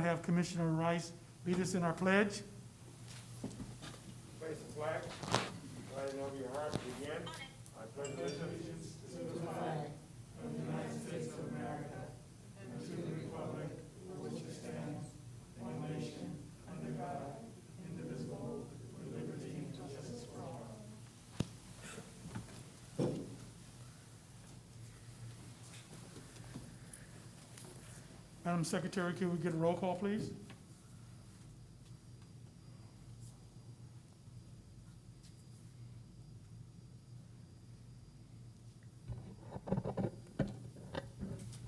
Have Commissioner Rice lead us in our pledge. Place the flag, right over your heart, begin. I pledge allegiance to the flag of the United States of America and to the republic for which it stands, one nation, under God, indivisible, with liberty and justice for all. Madam Secretary, can we get a roll call, please?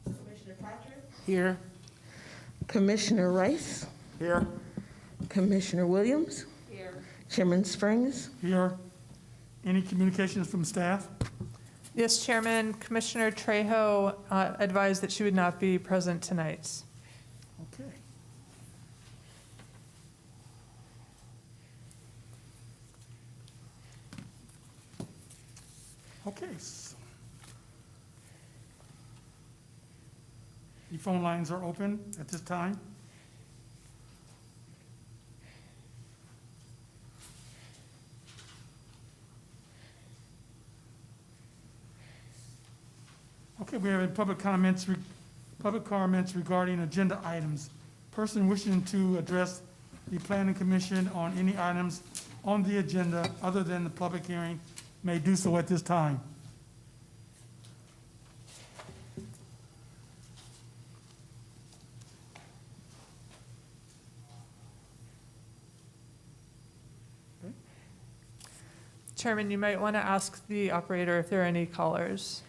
Commissioner Patrick? Here. Commissioner Rice? Here. Commissioner Williams? Here. Chairman Springs? Here. Any communications from staff? Yes, Chairman, Commissioner Trejo advised that she would not be present tonight. Okay. Okay. So the phone lines are open at this time. Okay, we have public comments regarding agenda items. Person wishing to address the Planning Commission on any items on the agenda other than the public hearing may do so at this time. Chairman, you might want to ask the operator if there are any callers.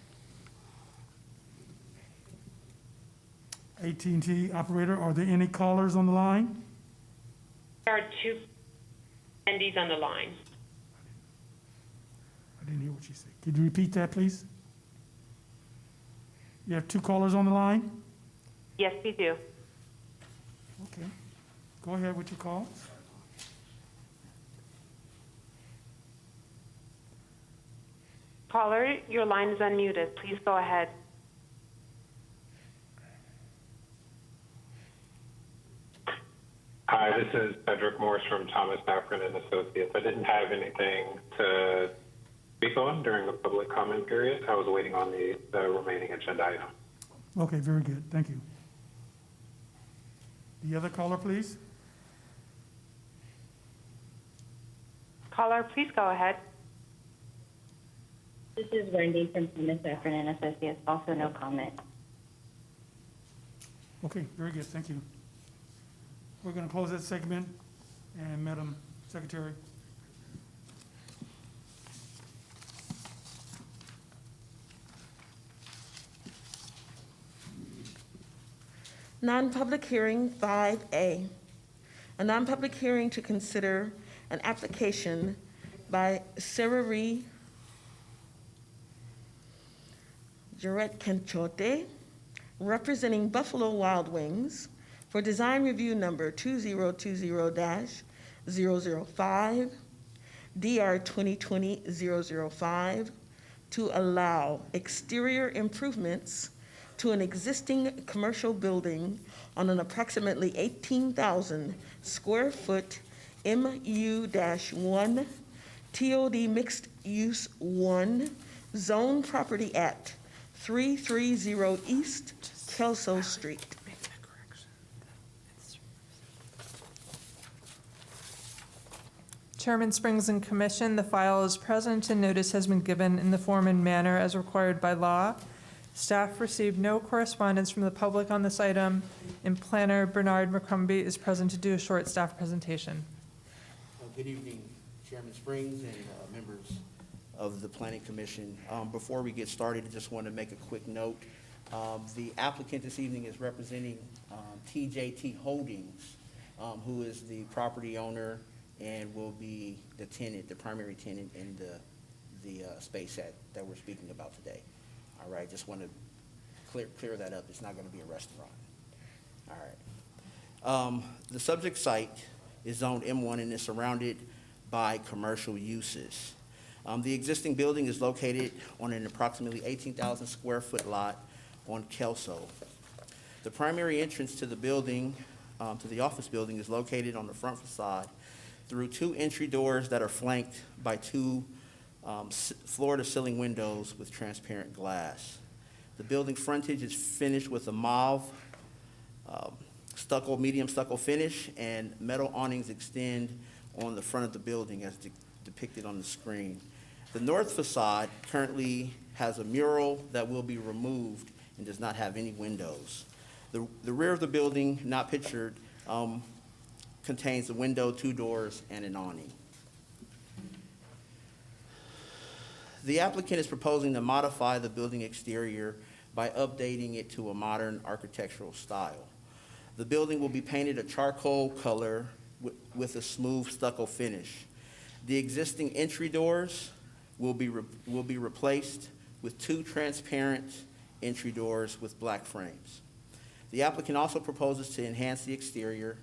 AT&T operator, are there any callers on the line? There are two attendees on the line. I didn't hear what you said. Could you repeat that, please? You have two callers on the line? Yes, we do. Okay. Go ahead with your call. Caller, your line is unmuted. Please go ahead. Hi, this is Cedric Morse from Thomas Safran and Associates. I didn't have anything to speak on during the public comment period. I was waiting on the remaining agenda item. Okay, very good. Thank you. The other caller, please. Caller, please go ahead. This is Wendy from Thomas Safran and Associates. Also, no comment. Okay, very good. Thank you. We're going to close that segment. And Madam Secretary. Non-public hearing 5A. A non-public hearing to consider an application by Sarah Jarrett Kenchote, representing Buffalo Wild Wings, for design review number 2020-005, DR 2020-005, to allow exterior improvements to an existing commercial building on an approximately 18,000 square foot MU-1 TOD mixed use 1 zone property at 330 East Kelso Street. Chairman Springs and Commission, the file is present and notice has been given in the form and manner as required by law. Staff received no correspondence from the public on this item, and Planner Bernard McCrumbie is present to do a short staff presentation. Good evening, Chairman Springs and members of the Planning Commission. Before we get started, I just want to make a quick note. The applicant this evening is representing TJT Holdings, who is the property owner and will be the tenant, the primary tenant in the space that we're speaking about today. All right, just want to clear that up. It's not going to be a restaurant. All right. The subject site is zoned M1 and is surrounded by commercial uses. The existing building is located on an approximately 18,000 square foot lot on Kelso. The primary entrance to the building to the office building is located on the front facade through two entry doors that are flanked by two floor-to-ceiling windows with transparent glass. The building frontage is finished with a mauve medium stucco finish, and metal awnings extend on the front of the building as depicted on the screen. The north facade currently has a mural that will be removed and does not have any windows. The rear of the building, not pictured, contains a window, two doors, and an awning. The applicant is proposing to modify the building exterior by updating it to a modern architectural style. The building will be painted a charcoal color with a smooth stucco finish. The existing entry doors will be replaced with two transparent entry doors with black frames. The applicant also proposes to enhance the exterior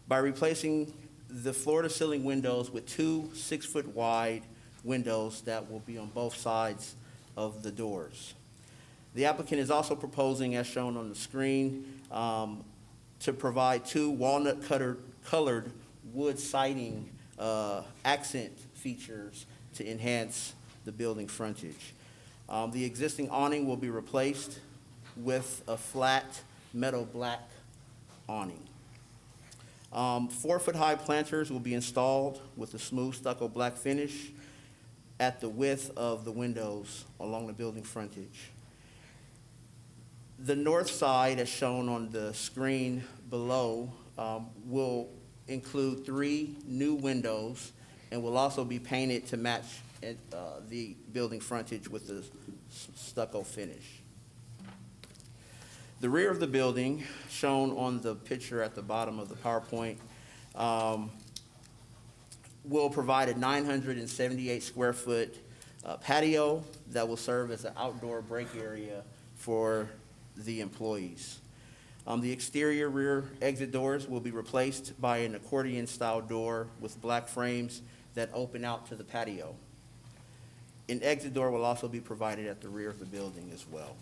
by replacing the floor-to-ceiling windows with two 6-foot wide windows that will be on both sides of the doors. The applicant is also proposing, as shown on the screen, to provide two walnut-colored wood siding accent features to enhance the building frontage. The existing awning will be replaced with a flat metal black awning. 4-foot-high planters will be installed with a smooth stucco black finish at the width of the windows along the building frontage. The north side, as shown on the screen below, will include 3 new windows and will also be painted to match the building frontage with the stucco finish. The rear of the building, shown on the picture at the bottom of the PowerPoint, will provide a 978 square foot patio that will serve as an outdoor break area for the employees. The exterior rear exit doors will be replaced by an accordion-style door with black frames that open out to the patio. An exit door will also be provided at the rear of the building as well.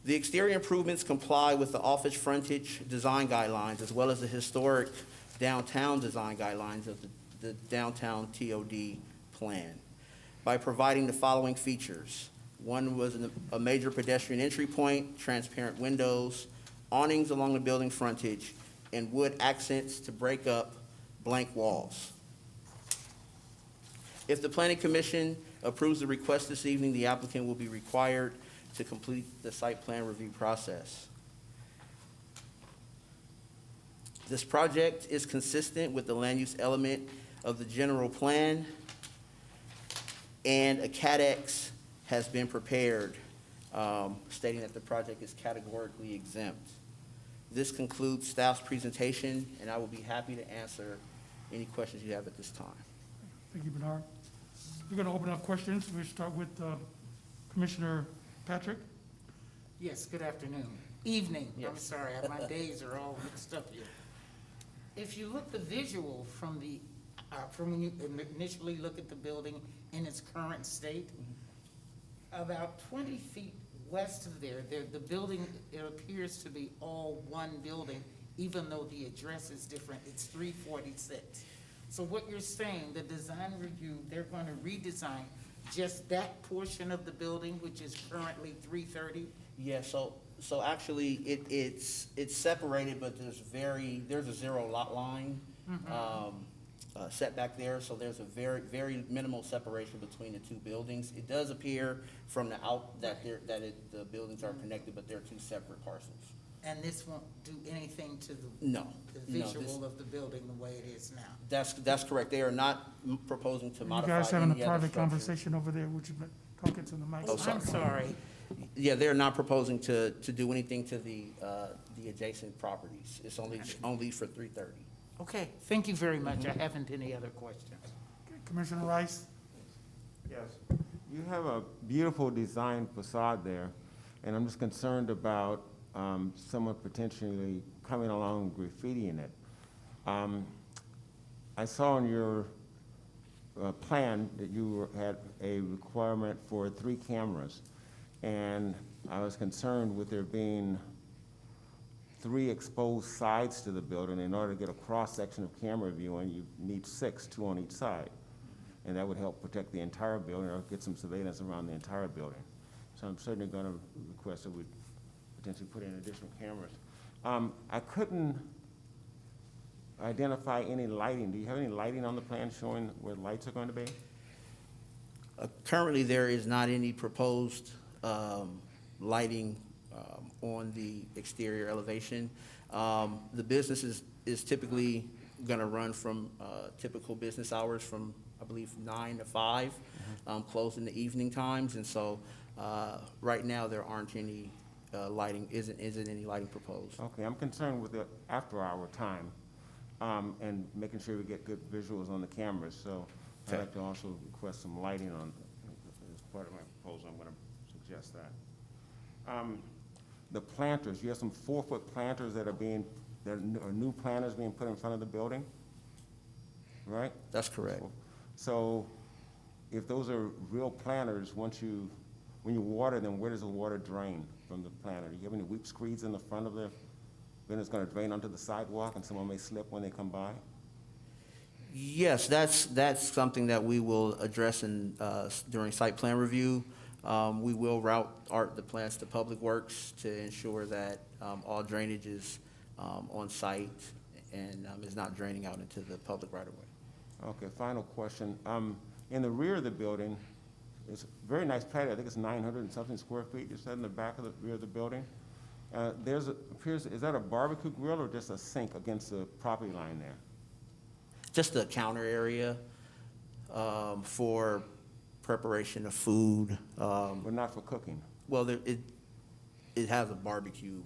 The exterior improvements comply with the office frontage design guidelines as well as the historic downtown design guidelines of the downtown TOD plan by providing the following features. One was a major pedestrian entry point, transparent windows, awnings along the building frontage, and wood accents to break up blank walls. If the Planning Commission approves the request this evening, the applicant will be required to complete the site plan review process. This project is consistent with the land use element of the general plan, and a CADEX has been prepared stating that the project is categorically exempt. This concludes staff's presentation, and I will be happy to answer any questions you have at this time. Thank you, Bernard. We're going to open up questions. We'll start with Commissioner Patrick. Yes, good afternoon. Evening, I'm Yes. sorry, my days are all mixed up here. If you look the visual from when you initially look at the building in its current state, about 20 feet west of there, the building, it appears to be all one building, even though the address is different. It's 346. So what you're saying, the design review, they're going to redesign just that portion of the building, which is currently 330? Yeah, so actually, it's separated, but there's a 0 lot line setback there, so there's a very minimal separation between the two buildings. It does appear from the out that the buildings are connected, but they're two separate parcels. And this won't do anything to the No. visual of the building the way it is now? That's correct. They are not proposing to You modify guys having a any other private structure. conversation over there, would you be talking to the mic? Oh, sorry. I'm sorry. Yeah, they're not proposing to do anything to the adjacent properties. It's only for 330. Okay, thank you very much. I haven't any other questions. Okay, Commissioner Rice? Yes. You have a beautiful design facade there, and I'm just concerned about someone potentially coming along and graffitiing it. I saw in your plan that you had a requirement for 3 cameras. And I was concerned with there being 3 exposed sides to the building. In order to get a cross-section of camera viewing, you need 6, 2 on each side. And that would help protect the entire building or get some surveillance around the entire building. So I'm certainly going to request that we potentially put in additional cameras. I couldn't identify any lighting. Do you have any lighting on the plan showing where the lights are going to be? Currently, there is not any proposed lighting on the exterior elevation. The business is typically going to run from typical business hours from, I believe, 9 to 5, closed in the evening times. And so right now, there aren't any lighting, isn't any lighting proposed. Okay, I'm concerned with the after-hour time and making sure we get good visuals on the cameras. So I'd Okay. like to also request some lighting on, as part of my proposal, I'm going to suggest that. The planters, you have some 4-foot planters that are new planters being put in front of the building, right? That's correct. So if those are real planters, when you water them, where does the water drain from the planter? Do you have any weep screeds in the front of then it's going to drain onto the sidewalk and someone may slip when they come by? Yes, that's something that we will address during site plan review. We will route the plants to Public Works to ensure that all drainage is on site and is not draining out into the public right of way. Okay, final question. In the rear of the building, it's a very nice patio. I think it's 900 and something square feet. You said in the back of the rear of the building. Is that a barbecue grill or just a sink against the property line there? Just a counter area for preparation of food. But not for cooking? Well, it has a barbecue.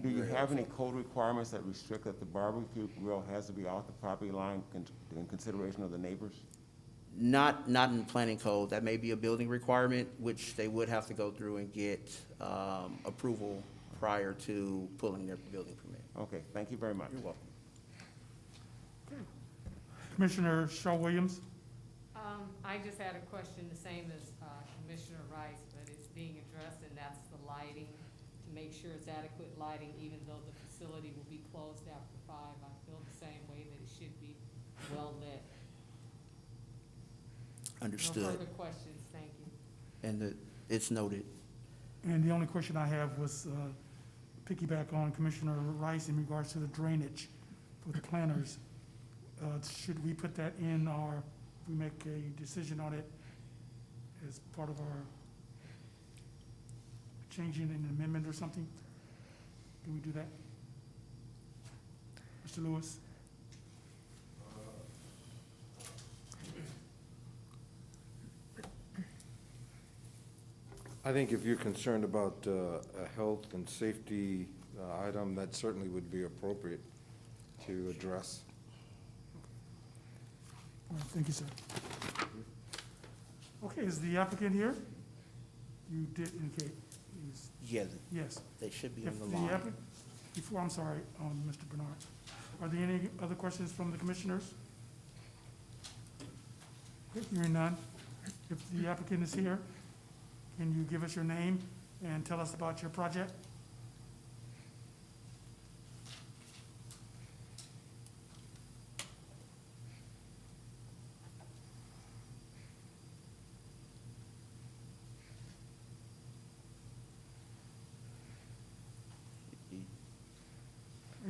Do you have any code requirements that restrict that the barbecue grill has to be off the property line in consideration of the neighbors? Not in planning code. That may be a building requirement, which they would have to go through and get approval prior to pulling their building permit. Okay, thank you very much. You're welcome. Commissioner Shaw Williams? I just had a question, the same as Commissioner Rice, but it's being addressed, and that's the lighting, to make sure it's adequate lighting, even though the facility will be closed after 5. I feel the same way that it should be well lit. Understood. No further questions, thank you. And it's noted. And the only question I have was piggyback on Commissioner Rice in regards to the drainage for the planters. Should we put that in if we make a decision on it as part of our changing an amendment or something? Can we do that? Mr. Lewis? I think if you're concerned about a health and safety item, that certainly would be appropriate to address. All right, thank you, sir. Okay, is the applicant here? You did indicate, Yeah, yes. they should be If on the the line. applicant, I'm sorry, Mr. Bernard, are there any other questions from the commissioners? Okay, hearing none. If the applicant is here, can you give us your name and tell us about your project?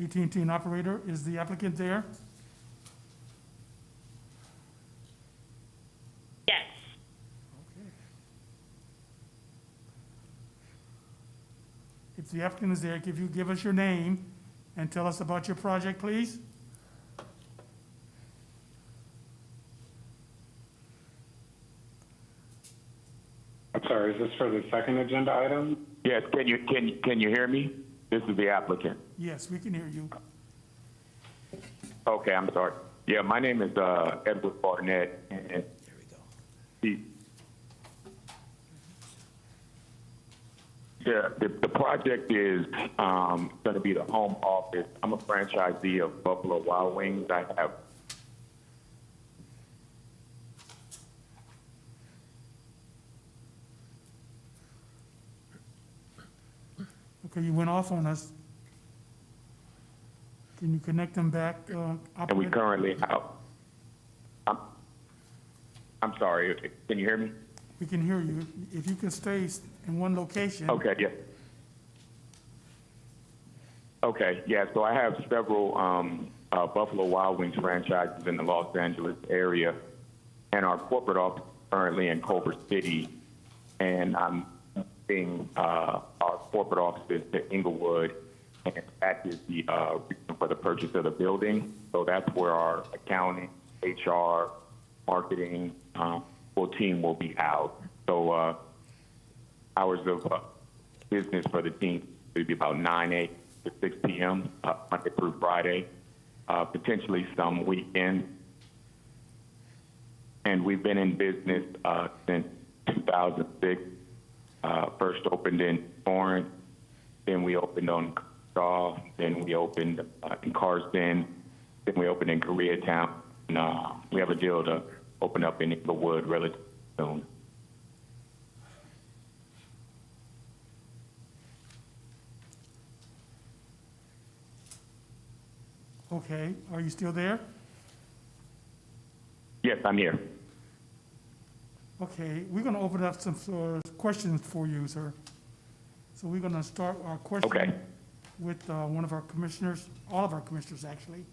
AT&T and operator, is the applicant there? Yes. Okay. If the applicant is there, could you give us your name and tell us about your project, please? I'm sorry, is this for the second agenda item? Yes, can you hear me? This is the applicant. Yes, we can hear you. Okay, I'm sorry. Yeah, my name is Edward Barnett, and There we go. the project is going to be the home office. I'm a franchisee of Buffalo Wild Wings. I have Okay, you went off on us. Can you connect them back, And we operator? currently have, I'm sorry, can you hear me? We can hear you. If you can stay in one location. Okay, yeah. Okay, yeah, so I have several Buffalo Wild Wings franchises in the Los Angeles area, and our corporate office is currently in Culver City, and I'm moving our corporate offices to Inglewood, and that is the reason for the purchase of the building. So that's where our accounting, HR, marketing, full team will be housed. So hours of business for the team would be about 9 a.m. to 6 p.m. Monday through Friday, potentially some weekends. And we've been in business since 2006. First opened in Torrance, then we opened on Shaw, then we opened in Carson, then we opened in Koreatown. And we have a deal to open up in Inglewood relatively soon. Okay, are you still there? Yes, I'm here. Okay, we're gonna open up some questions for you, sir. So we're gonna start our question Okay. with one of our commissioners, all of our commissioners, actually.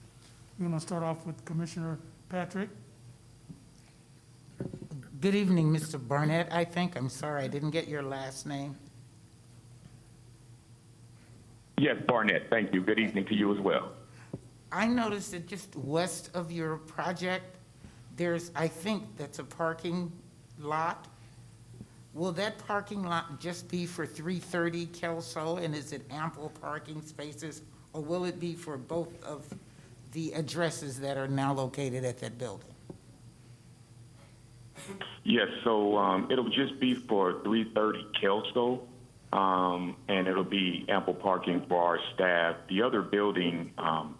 We're gonna start off with Commissioner Patrick. Good evening, Mr. Barnett, I think. I'm sorry, I didn't get your last name. Yes, Barnett, thank you. Good evening to you as well. I noticed that just west of your project, there's, I think that's a parking lot. Will that parking lot just be for 330 Kelso, and is it ample parking spaces? Or will it be for both of the addresses that are now located at that building? Yes, so it'll just be for 330 Kelso, and it'll be ample parking for our staff. The other building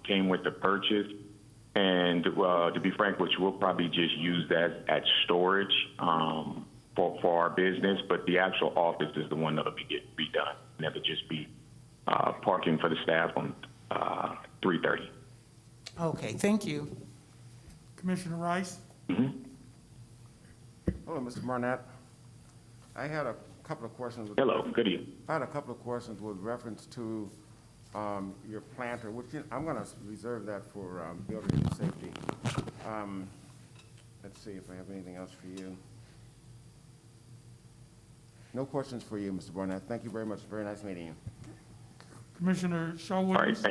came with the purchase, and to be frank with you, we'll probably just use that as storage for our business, but the actual office is the one that'll be redone, and it'll just be parking for the staff on 330. Okay, thank you. Commissioner Rice? Hello, Mr. Barnett. I had a couple of questions. Hello, good evening. I had a couple of questions with reference to your planter, which I'm going to reserve that for building and safety. Let's see if I have anything else for you. No questions for you, Mr. Barnett. Thank you very much. Very nice meeting you. Commissioner Shaw All right, Williams?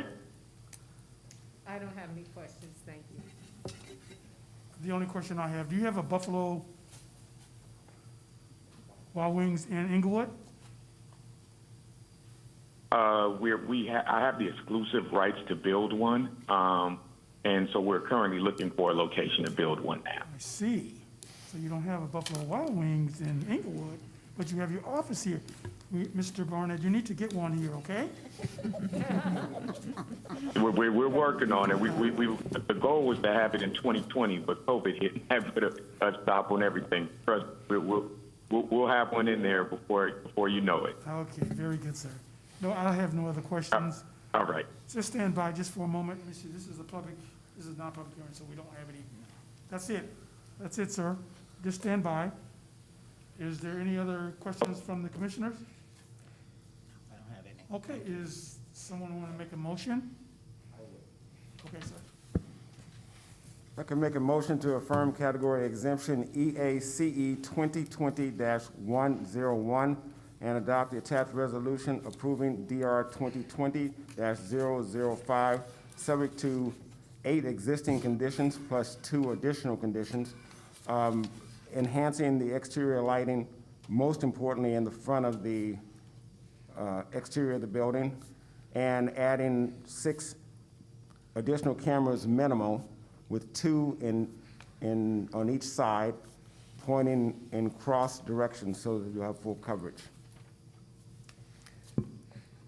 I don't have any questions, thank you. The only question I have, do you have a Buffalo Wild Wings in Inglewood? I have the exclusive rights to build one, and so we're currently looking for a location to build one now. I see. So you don't have a Buffalo Wild Wings in Inglewood, but you have your office here. Mr. Barnett, you need to get one here, okay? We're working on it. The goal was to have it in 2020, but COVID hit and had put a stop on everything. Trust, we'll have one in there before you know it. Okay, very good, sir. No, I have no other questions. All right. Just stand by just for a moment. Let me see, this is non-public hearing, so we don't have any. That's it. That's it, sir. Just stand by. Is there any other questions from the commissioners? I don't have any. Okay, is someone want to make a motion? Okay, sir. I can make a motion to affirm category exemption EACE 2020-101 and adopt the attached resolution approving DR 2020-005, subject to 8 existing conditions plus 2 additional conditions, enhancing the exterior lighting, most importantly in the front of the exterior of the building, and adding 6 additional cameras minimal, with 2 on each side, pointing in cross directions so that you have full coverage.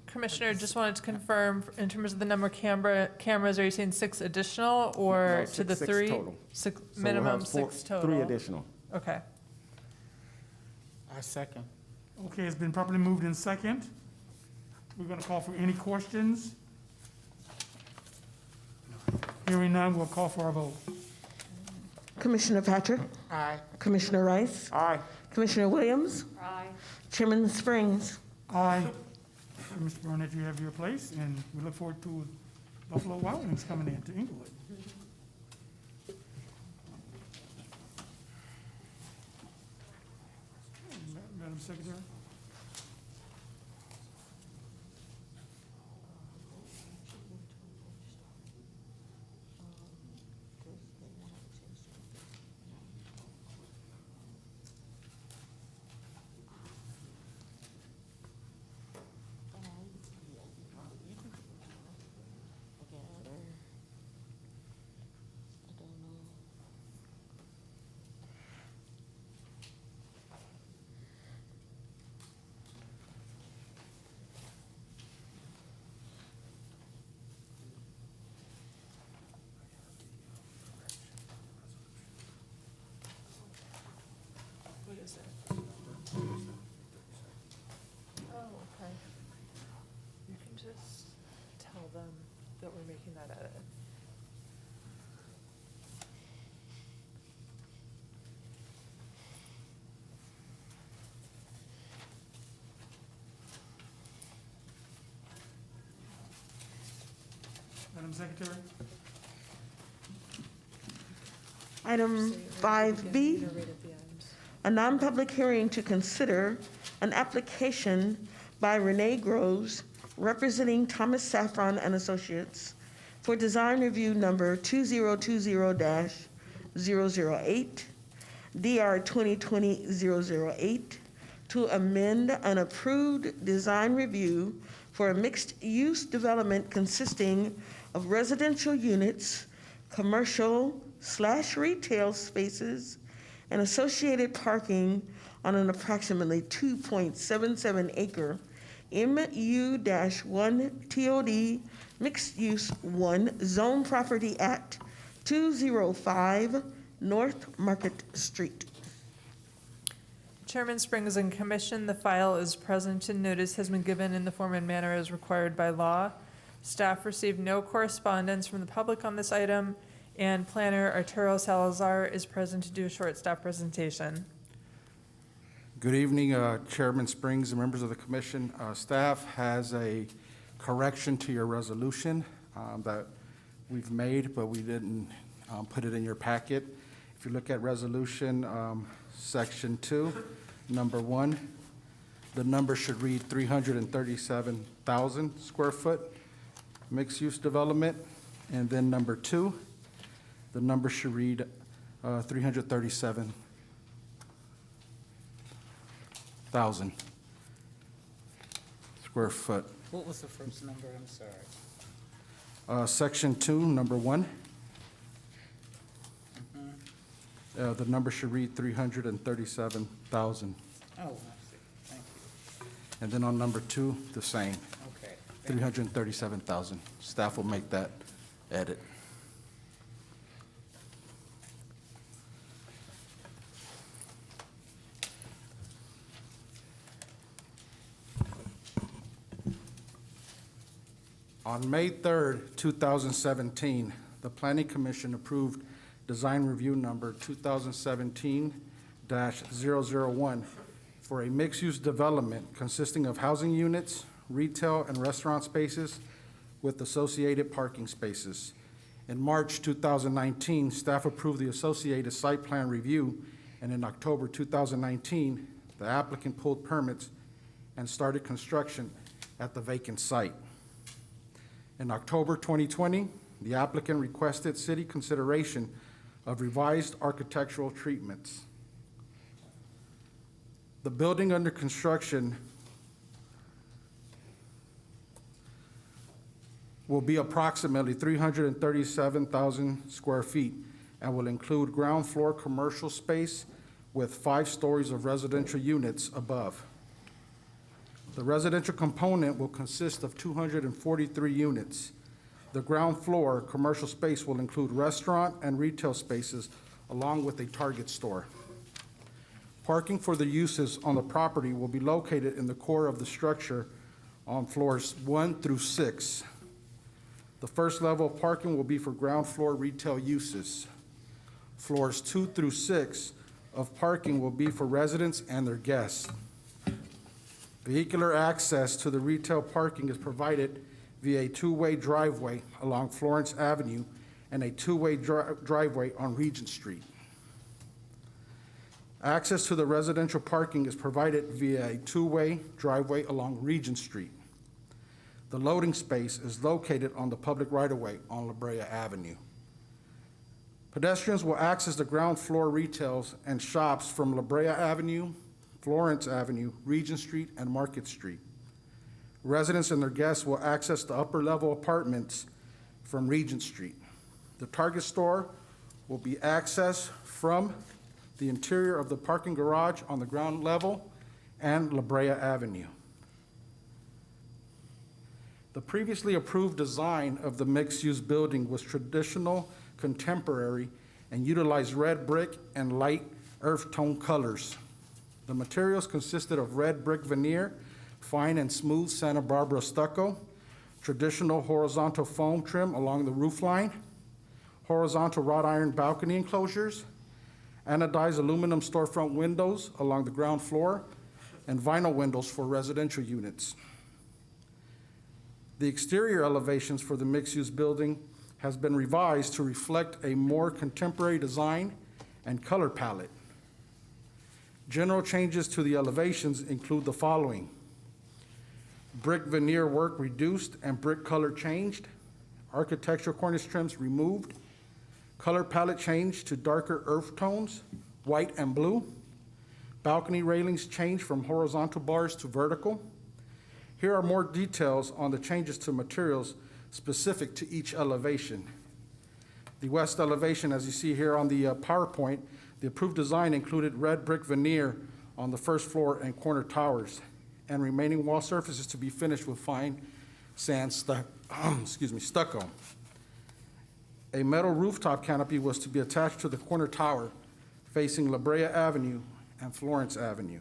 Commissioner, just wanted to confirm, in terms of the number of cameras, are you saying 6 additional, or No, to the 6 3? total. Six, So we'll minimum have 6 total? 3 additional. Okay. I second. Okay, it's been properly moved in second. We're gonna call for any questions. Hearing none, we'll call for our vote. Commissioner Patrick? Aye. Commissioner Rice? Aye. Commissioner Williams? Aye. Chairman Springs? Aye. Mr. Burnett, you have your place, and we look forward to Buffalo Wild Wings coming in to Inglewood. Madam Secretary? What is it? Oh, okay. You can just tell them that we're making that edit. Madam Secretary? Item 5B, Right at the end. a non-public hearing to consider an application by Renee Groves, representing Thomas Saffron and Associates, for design review number 2020-008, DR 2020-008, to amend an approved design review for a mixed-use development consisting of residential units, commercial/retail spaces, and associated parking on an approximately 2.77 acre MU-1 TOD Mixed-Use 1 Zone Property at 205 North Market Street. Chairman Springs and Commission, the file is present and notice has been given in the form and manner as required by law. Staff received no correspondence from the public on this item, and Planner Arturo Salazar is present to do a short staff presentation. Good evening, Chairman Springs and members of the commission. Staff has a correction to your resolution that we've made, but we didn't put it in your packet. If you look at resolution section 2, number 1, the number should read 337,000 square foot mixed-use development. And then number 2, the number should read 337,000 square foot. What was the first number? I'm sorry. Section 2, number 1. The number should read 337,000. Oh, I see. Thank you. And then on number 2, the same, Okay. 337,000. Staff will make that edit. On May 3rd, 2017, the Planning Commission approved design review number 2017-001 for a mixed-use development consisting of housing units, retail and restaurant spaces with associated parking spaces. In March 2019, staff approved the associated site plan review, and in October 2019, the applicant pulled permits and started construction at the vacant site. In October 2020, the applicant requested city consideration of revised architectural treatments. The building under construction will be approximately 337,000 square feet and will include ground floor commercial space with 5 stories of residential units above. The residential component will consist of 243 units. The ground floor commercial space will include restaurant and retail spaces along with a Target store. Parking for the uses on the property will be located in the core of the structure on floors 1 through 6. The first level of parking will be for ground floor retail uses. Floors 2 through 6 of parking will be for residents and their guests. Vehicular access to the retail parking is provided via a two-way driveway along Florence Avenue and a two-way driveway on Regent Street. Access to the residential parking is provided via a two-way driveway along Regent Street. The loading space is located on the public right-of-way on La Brea Avenue. Pedestrians will access the ground floor retails and shops from La Brea Avenue, Florence Avenue, Regent Street, and Market Street. Residents and their guests will access the upper-level apartments from Regent Street. The Target store will be accessed from the interior of the parking garage on the ground level and La Brea Avenue. The previously approved design of the mixed-use building was traditional, contemporary, and utilized red brick and light earth tone colors. The materials consisted of red brick veneer, fine and smooth Santa Barbara stucco, traditional horizontal foam trim along the roof line, horizontal wrought iron balcony enclosures, anodized aluminum storefront windows along the ground floor, and vinyl windows for residential units. The exterior elevations for the mixed-use building has been revised to reflect a more contemporary design and color palette. General changes to the elevations include the following: brick veneer work reduced and brick color changed, architectural cornice trims removed, color palette changed to darker earth tones, white and blue, balcony railings changed from horizontal bars to vertical. Here are more details on the changes to materials specific to each elevation. The west elevation, as you see here on the PowerPoint, the approved design included red brick veneer on the first floor and corner towers, and remaining wall surfaces to be finished with fine sand stucco. A metal rooftop canopy was to be attached to the corner tower facing La Brea Avenue and Florence Avenue.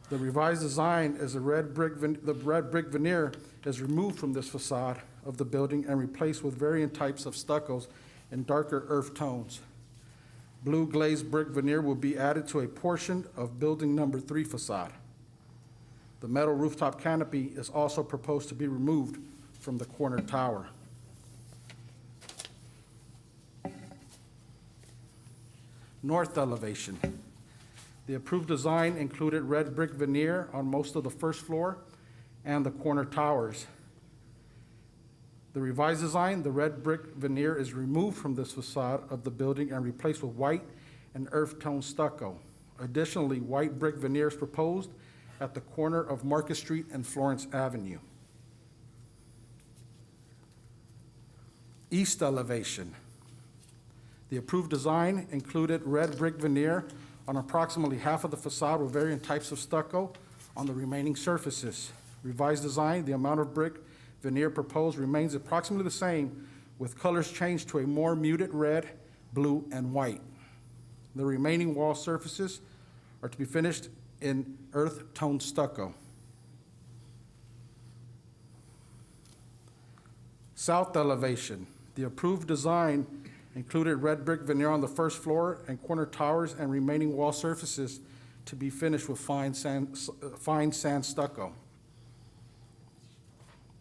The revised design is the red brick veneer is removed from this facade of the building and replaced with varying types of stuccos in darker earth tones. Blue glazed brick veneer will be added to a portion of building number 3 facade. The metal rooftop canopy is also proposed to be removed from the corner tower. North elevation. The approved design included red brick veneer on most of the first floor and the corner towers. The revised design, the red brick veneer is removed from this facade of the building and replaced with white and earth tone stucco. Additionally, white brick veneer is proposed at the corner of Market Street and Florence Avenue. East elevation. The approved design included red brick veneer on approximately half of the facade with varying types of stucco on the remaining surfaces. Revised design, the amount of brick veneer proposed remains approximately the same, with colors changed to a more muted red, blue, and white. The remaining wall surfaces are to be finished in earth tone stucco. South elevation. The approved design included red brick veneer on the first floor and corner towers and remaining wall surfaces to be finished with fine sand stucco.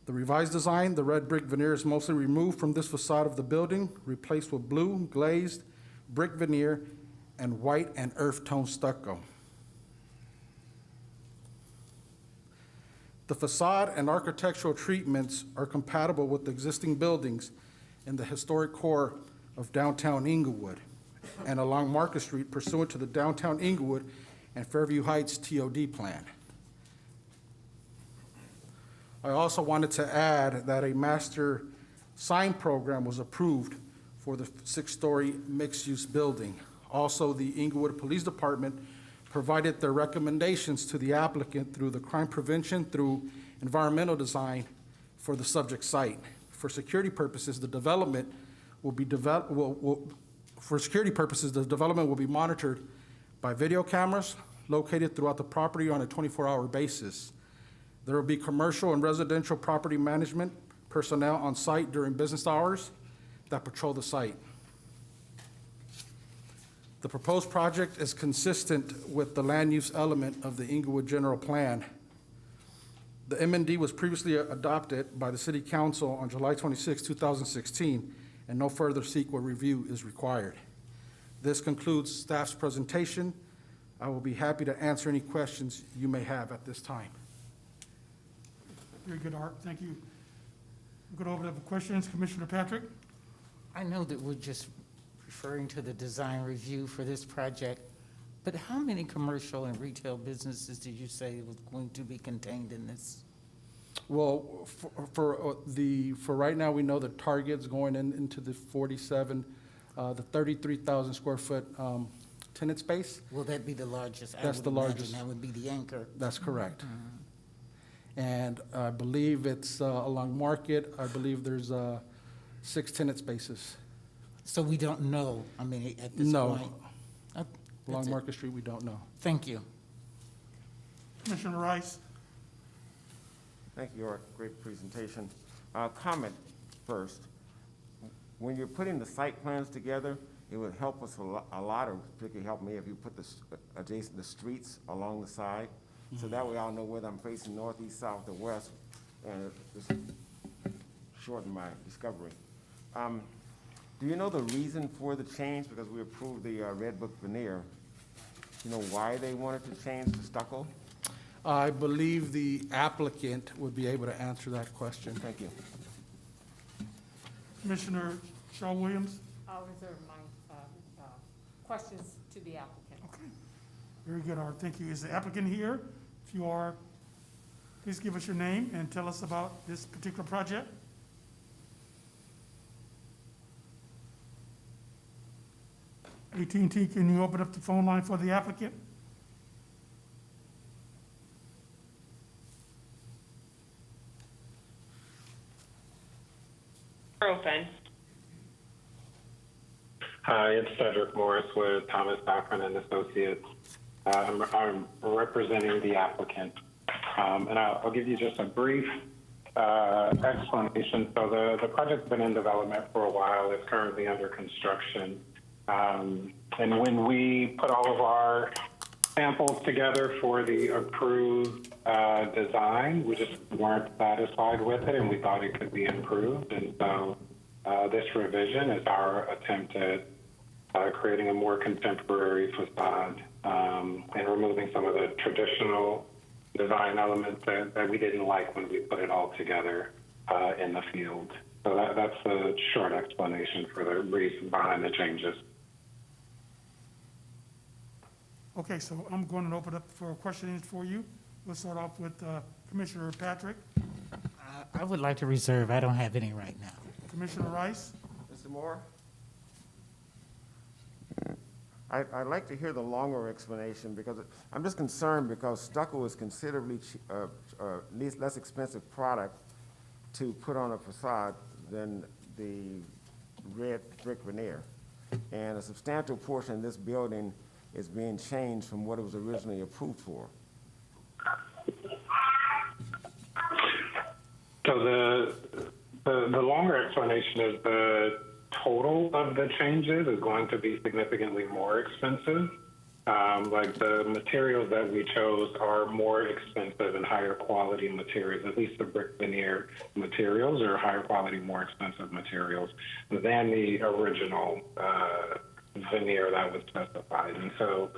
The revised design, the red brick veneer is mostly removed from this facade of the building, replaced with blue glazed brick veneer and white and earth tone stucco. The facade and architectural treatments are compatible with the existing buildings in the historic core of downtown Inglewood and along Market Street pursuant to the downtown Inglewood and Fairview Heights TOD plan. I also wanted to add that a master sign program was approved for the 6-story mixed-use building. Also, the Inglewood Police Department provided their recommendations to the applicant through the crime prevention through environmental design for the subject site. For security purposes, the development will be monitored by video cameras located throughout the property on a 24-hour basis. There will be commercial and residential property management personnel on site during business hours that patrol the site. The proposed project is consistent with the land use element of the Inglewood General Plan. The MND was previously adopted by the City Council on July 26, 2016, and no further CEQA review is required. This concludes staff's presentation. I will be happy to answer any questions you may have at this time. Very good, Art, thank you. We'll go over to the questions. Commissioner Patrick? I know that we're just referring to the design review for this project, but how many commercial and retail businesses did you say was going to be contained in this? Well, for right now, we know the Target's going into the 47, the 33,000 square foot tenant space. Will that be the largest? That's the largest. That would be the anchor. That's correct. And I believe it's along Market, I believe there's 6 tenant spaces. So we don't know, I mean, at this No. point? That's Along it. Market Street, we don't know. Thank you. Commissioner Rice? Thank you, Art. Great presentation. Comment first. When you're putting the site plans together, it would help us a lot, or particularly help me, if you put the streets along the side. So that way I'll know whether I'm facing north, east, south, or west, and just shorten my discovery. Do you know the reason for the change? Because we approved the Red Book veneer. You know why they wanted to change to stucco? I believe the applicant would be able to answer that question. Thank you. Commissioner Shaw Williams? I'll reserve my questions to the applicant. Okay. Very good, Art, thank you. Is the applicant here? If you are, please give us your name and tell us about this particular project. AT&T, can you open up the phone line for the applicant? Open. Hi, it's Cedric Morris with Thomas Safran and Associates. I'm representing the applicant, and I'll give you just a brief explanation. So the project's been in development for a while. It's currently under construction. And when we put all of our samples together for the approved design, we just weren't satisfied with it, and we thought it could be improved. And so this revision is our attempt at creating a more contemporary facade and removing some of the traditional design elements that we didn't like when we put it all together in the field. So that's the short explanation for the reason behind the changes. Okay, so I'm going to open up for questions for you. We'll start off with Commissioner Patrick. I would like to reserve, I don't have any right now. Commissioner Rice? Mr. Moore? I'd like to hear the longer explanation, because I'm just concerned because stucco is considerably less expensive product to put on a facade than the red brick veneer. And a substantial portion of this building is being changed from what it was originally approved for. So the longer explanation is the total of the changes is going to be significantly more expensive. Like the materials that we chose are more expensive and higher quality materials. At least the brick veneer materials are higher quality, more expensive materials than the original veneer that was specified. And so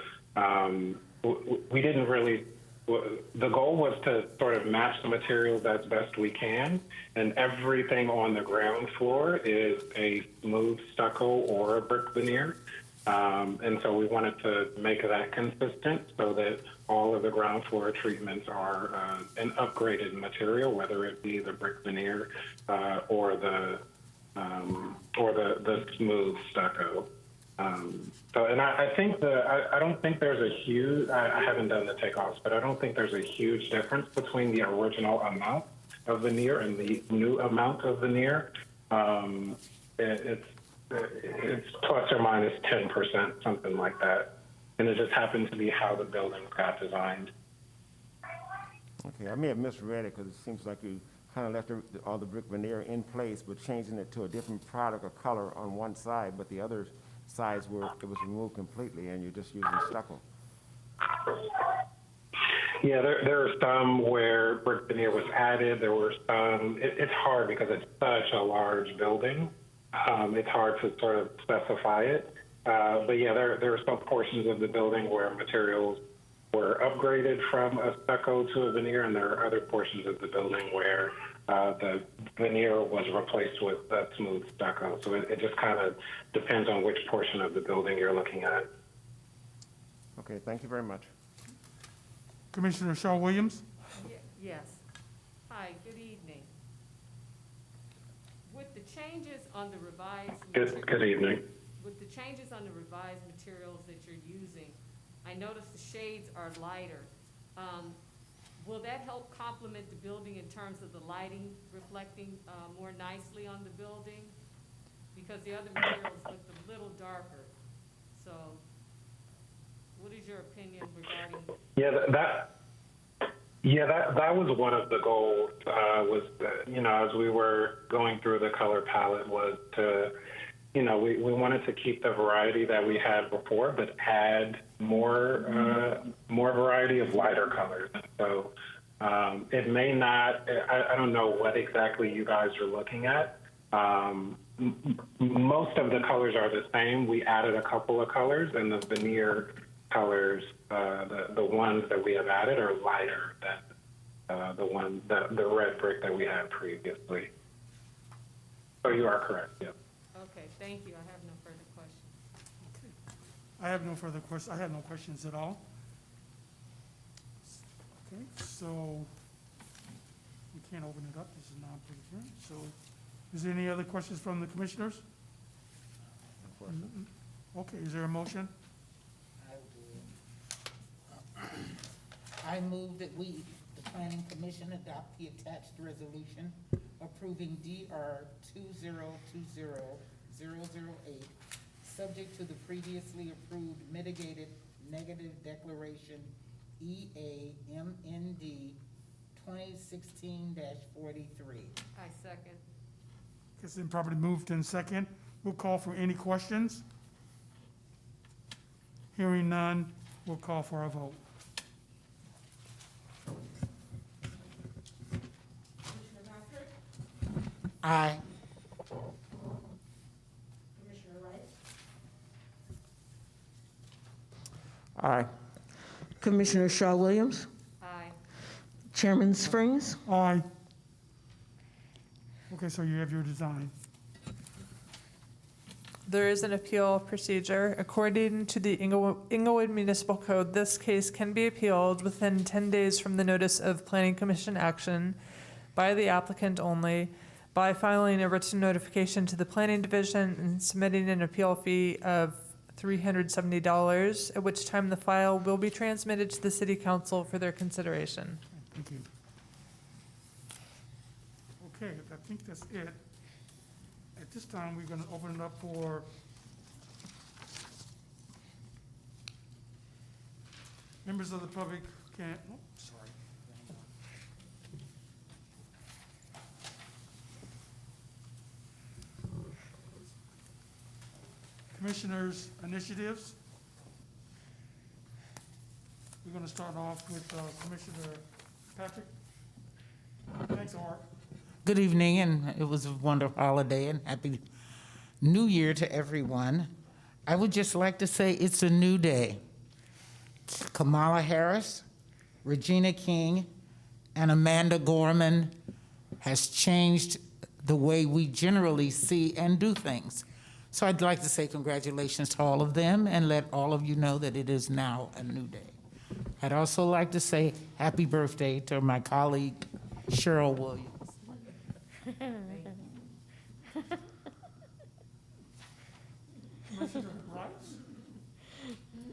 we didn't really, the goal was to sort of match the materials as best we can, and everything on the ground floor is a smooth stucco or a brick veneer. And so we wanted to make that consistent so that all of the ground floor treatments are an upgraded material, whether it be the brick veneer or the smooth stucco. And I think I don't think there's a huge, I haven't done the takeoffs, but I don't think there's a huge difference between the original amount of veneer and the new amount of veneer. It's plus or minus 10%, something like that. And it just happens to be how the building got designed. Okay, I may have misread it, because it seems like you kind of left all the brick veneer in place, but changing it to a different product or color on one side, but the other sides it was removed completely, and you're just using stucco. Yeah, there are some where brick veneer was added. There were some. It's hard because it's such a large building. It's hard to sort of specify it. But yeah, there are some portions of the building where materials were upgraded from a stucco to a veneer, and there are other portions of the building where the veneer was replaced with a smooth stucco. So it just kind of depends on which portion of the building you're looking at. Okay, thank you very much. Commissioner Shaw Williams? Yes. Hi, good evening. With the changes on the revised. Good evening. With the changes on the revised materials that you're using, I noticed the shades are lighter. Will that help complement the building in terms of the lighting reflecting more nicely on the building? Because the other materials looked a little darker. So what is your opinion regarding? That was one of the goals, as we were going through the color palette, was to, we wanted to keep the variety that we had before, but add more variety of lighter colors. So it may not, I don't know what exactly you guys are looking at. Most of the colors are the same. We added a couple of colors, and the veneer colors, the ones that we have added are lighter than the red brick that we had previously. So you are correct, yeah. Okay, thank you. I have no further questions. I have no further questions. I have no questions at all. Okay, so we can't open it up. This is non-public hearing. So is there any other questions from the commissioners? Okay, is there a motion? I move that we, the Planning Commission, adopt the attached resolution approving DR 2020-008, subject to the previously approved mitigated negative declaration EAMND 2016-43. I second. It's been properly moved in second. We'll call for any questions. Hearing none, we'll call for a vote. Aye. Aye. Commissioner Shaw Williams? Aye. Chairman Springs? Aye. Okay, so you have your design. There is an appeal procedure. According to the Inglewood Municipal Code, this case can be appealed within 10 days from the notice of Planning Commission action by the applicant only, by filing a written notification to the Planning Division and submitting an appeal fee of $370, at which time the file will be transmitted to the City Council for their consideration. Thank you. Okay, I think that's it. At this time, we're going to open it up for members of the public. Sorry. Commissioners' initiatives. We're going to start off with Commissioner Patrick. Thanks, Art. Good evening, and it was a wonderful holiday, and Happy New Year to everyone. I would just like to say it's a new day. Kamala Harris, Regina King, and Amanda Gorman has changed the way we generally see and do things. So I'd like to say congratulations to all of them and let all of you know that it is now a new day. I'd also like to say happy birthday to my colleague, Cheryl Williams.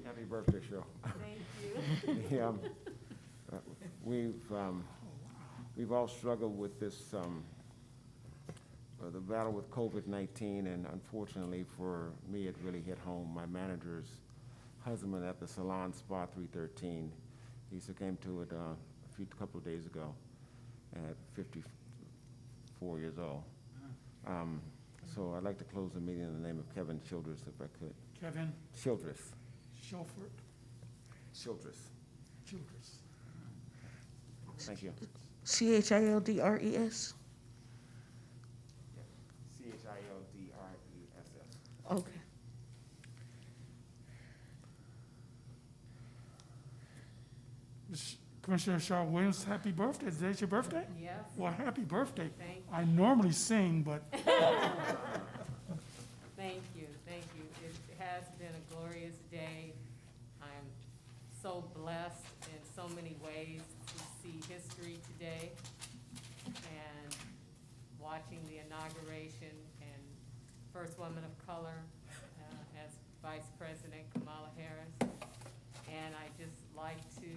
Happy birthday, Cheryl. Thank you. Yeah, we've all struggled with this, the battle with COVID-19, and unfortunately for me, it really hit home. My manager's husband at the salon Spa 313, he succumbed to it a couple of days ago at 54 years old. So I'd like to close the meeting in the name of Kevin Childress, if I could. Kevin Childress. Shelford Childress. Childress. Thank you. Childres? Childress. Okay. Commissioner Shaw Williams, happy birthday. Is that your birthday? Yes. Well, happy birthday. Thank you. I normally sing, but Thank you, thank you. It has been a glorious day. I'm so blessed in so many ways to see history today and watching the inauguration and first woman of color as Vice President Kamala Harris. And I just like to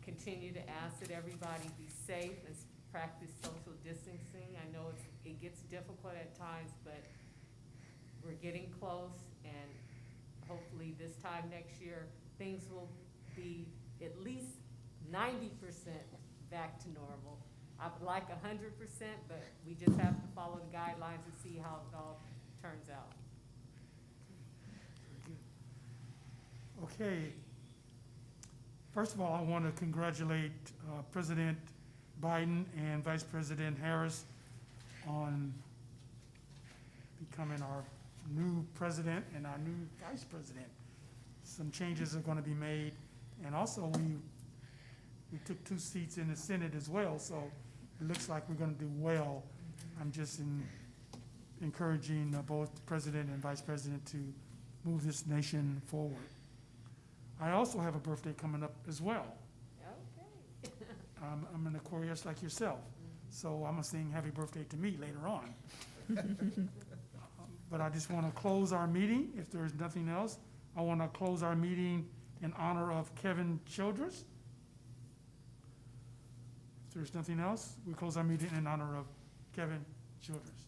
continue to ask that everybody be safe and practice social distancing. I know it gets difficult at times, but we're getting close, and hopefully this time next year, things will be at least 90% back to normal. I'd like 100%, but we just have to follow the guidelines and see how it all turns out. okay. First of all, I want to congratulate President Biden and Vice President Harris on becoming our new president and our new vice president. Some changes are going to be made, and also we took 2 seats in the Senate as well, so it looks like we're going to do well. I'm just encouraging both the president and vice president to move this nation forward. I also have a birthday coming up as well. Okay. I'm an Aquarius like yourself, so I'm gonna sing happy birthday to me later on. But I just want to close our meeting. If there's nothing else, I want to close our meeting in honor of Kevin Childress. If there's nothing else, we close our meeting in honor of Kevin Childress.